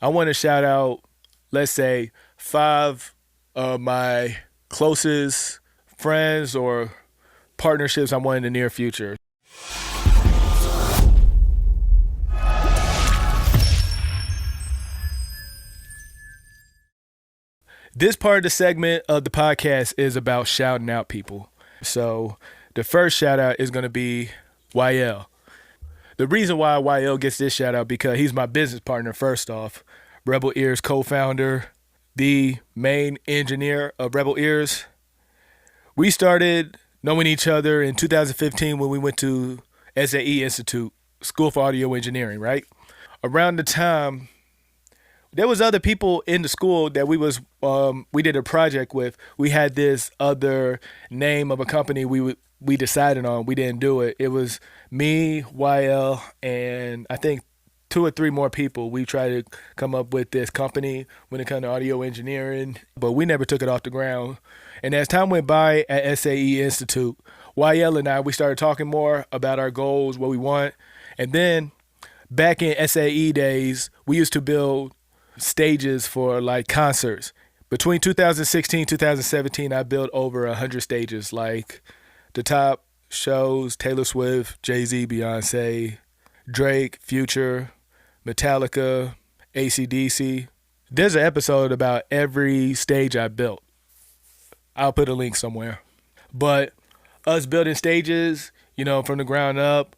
I want to shout out, let's say, 5 of my closest friends or partnerships I want in the near future. This part of the segment of the podcast is about shouting out people. So the first shout out is going to be YL. The reason why YL gets this shout out because he's my business partner first off. Rebel Ears co-founder, the main engineer of Rebel Ears. We started knowing each other in 2015 when we went to SAE Institute, School for Audio Engineering, right? Around the time, there was other people in the school that we did a project with. We had this other name of a company we decided on. We didn't do it. It was me, YL, and I think 2 or 3 more people. We tried to come up with this company when it comes to audio engineering, but we never took it off the ground. And as time went by at SAE Institute, YL and I, we started talking more about our goals, what we want. And then back in SAE days, we used to build stages for like concerts. Between 2016 2017, I built over 100 stages, like the top shows: Taylor Swift, Jay-Z, Beyonce, Drake, Future, Metallica, AC/DC. There's an episode about every stage I built. I'll put a link somewhere. But us building stages, from the ground up,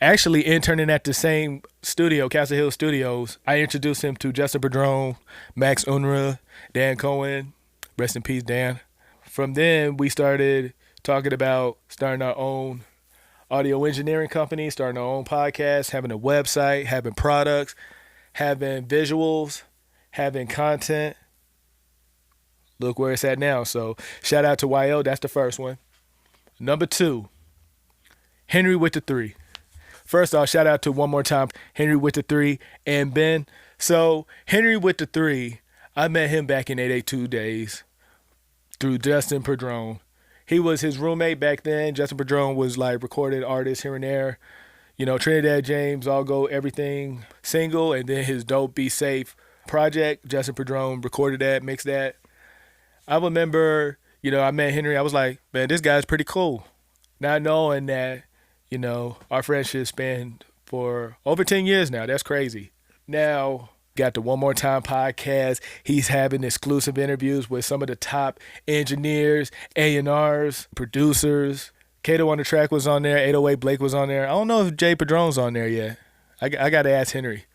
actually interning at the same studio, Castle Hill Studios. I introduced him to Justin Padron, Max Unruh, Dan Cohen. Rest in peace, Dan. From then, we started talking about starting our own audio engineering company, starting our own podcast, having a website, having products, having visuals, having content. Look where it's at now. So shout out to YL. That's the first one. Number 2, Henry with the 3. First off, shout out to one more time, Henry with the 3 and Ben. So Henry with the 3, I met him back in 882 days through Justin Padron. He was his roommate back then. Justin Padron was like recorded artist here and there. Trinidad James, All Go Everything single, and then his Dope Be Safe project. Justin Padron recorded that, mixed that. I remember, I met Henry. I was like, man, this guy's pretty cool. Not knowing that, our friendship spanned for over 10 years now. That's crazy. Now, got the One More Time podcast. He's having exclusive interviews with some of the top engineers, A&Rs, producers. Kato on the track was on there. 808 Blake was on there. I don't know if Jay Padron's on there yet. I got to ask Henry.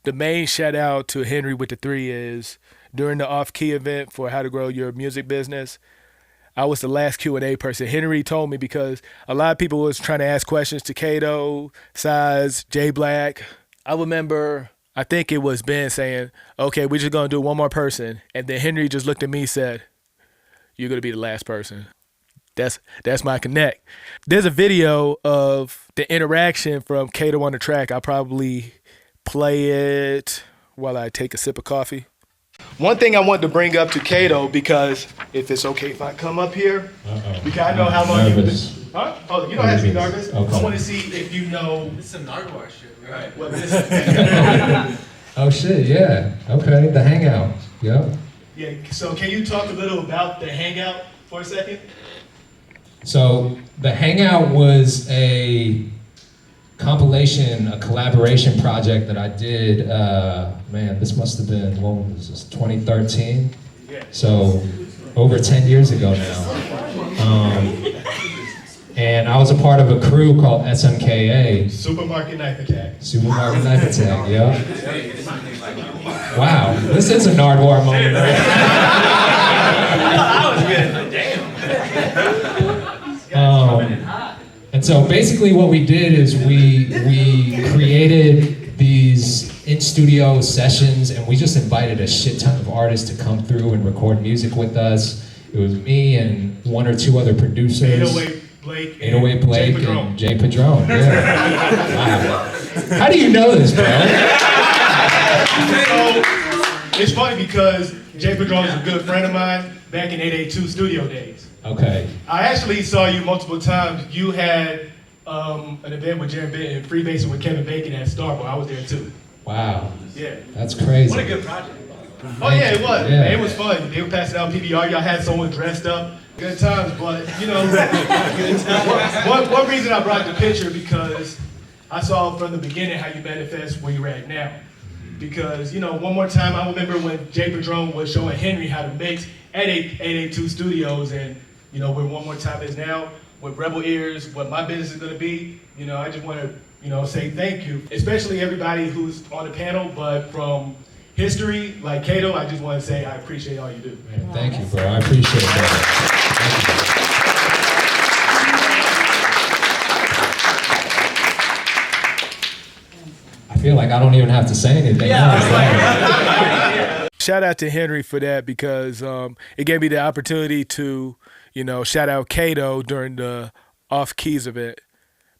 The main shout out to Henry with the 3 is during the off-key event for How to Grow Your Music Business, I was the last Q&A person. Henry told me because a lot of people was trying to ask questions to Kato, Seids, JBlack. I remember, I think it was Ben saying, okay, we're just going to do one more person. And then Henry just looked at me and said, you're going to be the last person. That's my connect. There's a video of the interaction from Kato on the track. I'll probably play it while I take a sip of coffee. One thing I want to bring up to Kato, because if it's okay if I come up here, because I know how long you've been. Huh? Oh, you don't have to be nervous. Okay. I want to see if you know. It's some Nardwuar shit, right? What this is. Oh shit, yeah. Okay, the Hangout. Yep. Yeah. So can you talk a little about the Hangout for a second? So the Hangout was a compilation, a collaboration project that I did, this must have been, what was this, 2013? So over 10 years ago now. And I was a part of a crew called SMKA. Supermarket Knife Attack. Supermarket Knife Attack, yeah. Wow, this is a Nardwuar moment, right? I was good. Damn. And so basically what we did is we created these in-studio sessions, and we just invited a shit ton of artists to come through and record music with us. It was me and 1 or 2 other producers. 808 Blake and Jay Padron. Yeah. Wow. How do you know this, bro? So, it's funny because Jay Padron is a good friend of mine back in 882 studio days. Okay. I actually saw you multiple times. You had an event with Jared Benton, freebasing with Kevin Bacon at Starbucks. I was there too. Wow. Yeah. That's crazy. What a good project. Oh yeah, it was. Yeah. It was fun. They were passing out PBR. Y'all had someone dressed up. Good times, but you know, good times. One reason I brought the picture because I saw from the beginning how you manifest where you're at now. Because you know, one more time, I remember when JBlack was showing Henry how to mix at 882 Studios, and you know, where One More Time is now with Rebel Ears, what my business is gonna be. You know, I just want to say thank you, especially everybody who's on the panel, but from history, like Kato, I just want to say I appreciate all you do. Man, thank you, bro. I appreciate that. I feel like I don't even have to say anything. Shout out to Henry for that because it gave me the opportunity to, shout out Kato during the Off Keys event.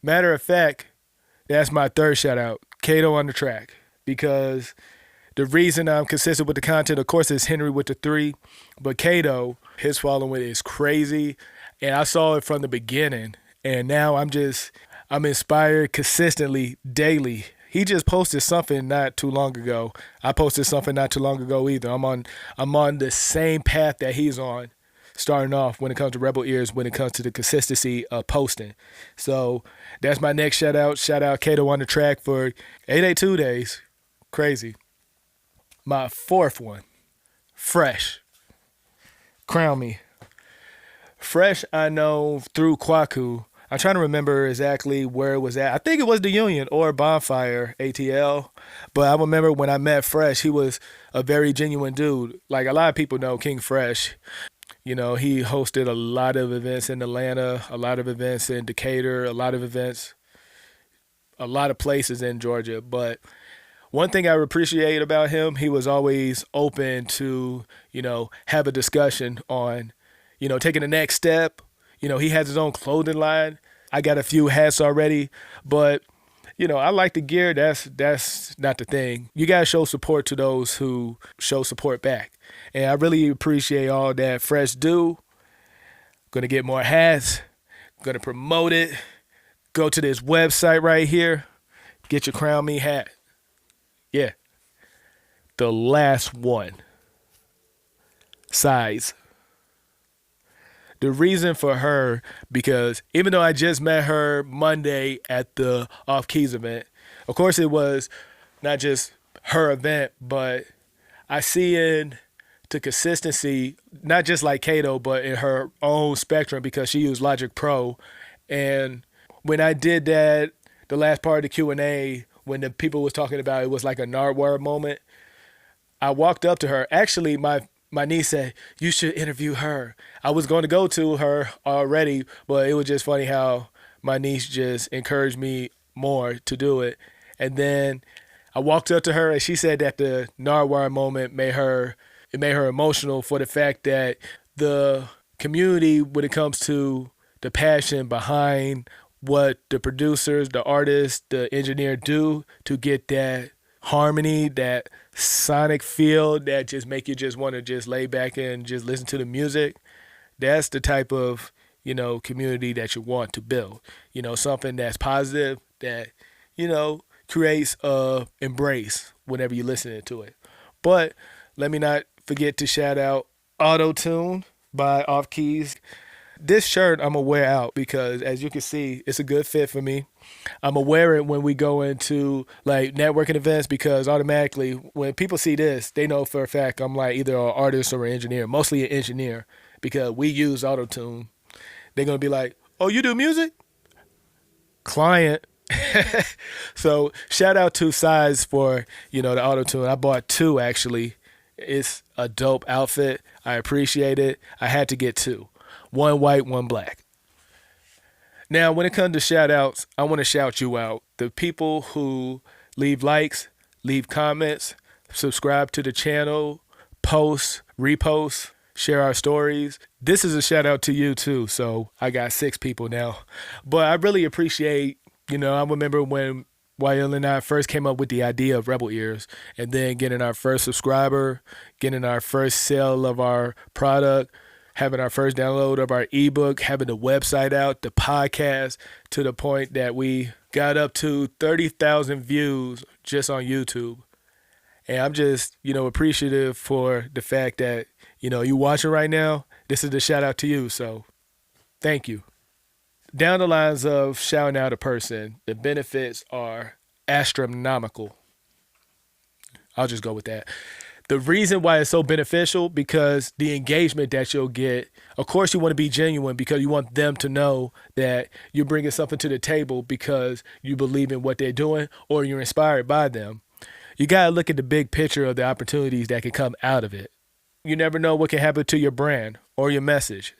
Matter of fact, that's my third shout out, Kato on the track, because the reason I'm consistent with the content, of course, is Henry with the 3, but Kato, his following is crazy, and I saw it from the beginning, and now I'm inspired consistently, daily. He just posted something not too long ago. I posted something not too long ago either. I'm on the same path that he's on, starting off when it comes to Rebel Ears, when it comes to the consistency of posting. So that's my next shout out. Shout out Kato on the track for 882 days. Crazy. My fourth one, Fresh. Crown Me. Fresh, I know through Kwaku. I'm trying to remember exactly where it was at. I think it was the Union or Bonfire, ATL. But I remember when I met Fresh, he was a very genuine dude. Like a lot of people know King Fresh. He hosted a lot of events in Atlanta, a lot of events in Decatur, a lot of places in Georgia. But one thing I appreciate about him, he was always open to, have a discussion on, taking the next step. He has his own clothing line. I got a few hats already, but, I like the gear. That's not the thing. You got to show support to those who show support back. And I really appreciate all that Fresh do. Going to get more hats. Going to promote it. Go to this website right here. Get your Crown Me hat. Yeah. The last one. Seids. The reason for her, because even though I just met her Monday at the Off Keys event, of course it was not just her event, but I see in the consistency, not just like Kato, but in her own spectrum because she used Logic Pro. And when I did that, the last part of the Q&A, when the people was talking about it was like a Nardwuar moment, I walked up to her. Actually, my niece said, you should interview her. I was going to go to her already, but it was just funny how my niece just encouraged me more to do it. And then I walked up to her and she said that the Nardwuar moment made her emotional for the fact that the community, when it comes to the passion behind what the producers, the artists, the engineer do to get that harmony, that sonic feel that just make you just want to just lay back and just listen to the music. That's the type of, community that you want to build. Something that's positive, that, creates a embrace whenever you're listening to it. But let me not forget to shout out Auto Tune by Off Keys. This shirt I'm going to wear out because, as you can see, it's a good fit for me. I'm going to wear it when we go into, like, networking events because automatically when people see this, they know for a fact I'm, like, either an artist or an engineer, mostly an engineer because we use Auto-Tune. They're going to be like, oh, you do music? Client. So shout out to Seids for, the Auto-Tune. I bought 2, actually. It's a dope outfit. I appreciate it. I had to get 2. 1 white, 1 black. Now, when it comes to shout outs, I want to shout you out. The people who leave likes, leave comments, subscribe to the channel, post, repost, share our stories. This is a shout out to you too. So I got 6 people now. But I really appreciate, I remember when Wael and I first came up with the idea of Rebel Ears and then getting our first subscriber, getting our first sale of our product, having our first download of our ebook, having the website out, the podcast, to the point that we got up to 30,000 views just on YouTube. And I'm just, appreciative for the fact that, you watching right now. This is the shout out to you. So thank you. Down the lines of shouting out a person, the benefits are astronomical. I'll just go with that. The reason why it's so beneficial, because the engagement that you'll get, of course you want to be genuine because you want them to know that you're bringing something to the table because you believe in what they're doing or you're inspired by them. You got to look at the big picture of the opportunities that can come out of it. You never know what can happen to your brand or your message.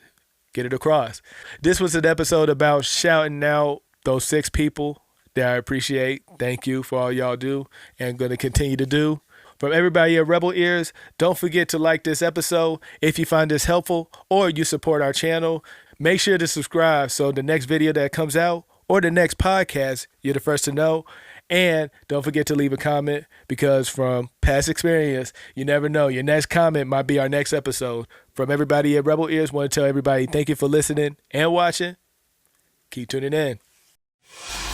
Get it across. This was an episode about shouting out those 6 people that I appreciate. Thank you for all y'all do and going to continue to do. From everybody at Rebel Ears, don't forget to like this episode if you find this helpful or you support our channel. Make sure to subscribe so the next video that comes out or the next podcast, you're the first to know. And don't forget to leave a comment because from past experience, you never know. Your next comment might be our next episode. From everybody at Rebel Ears, want to tell everybody thank you for listening and watching. Keep tuning in.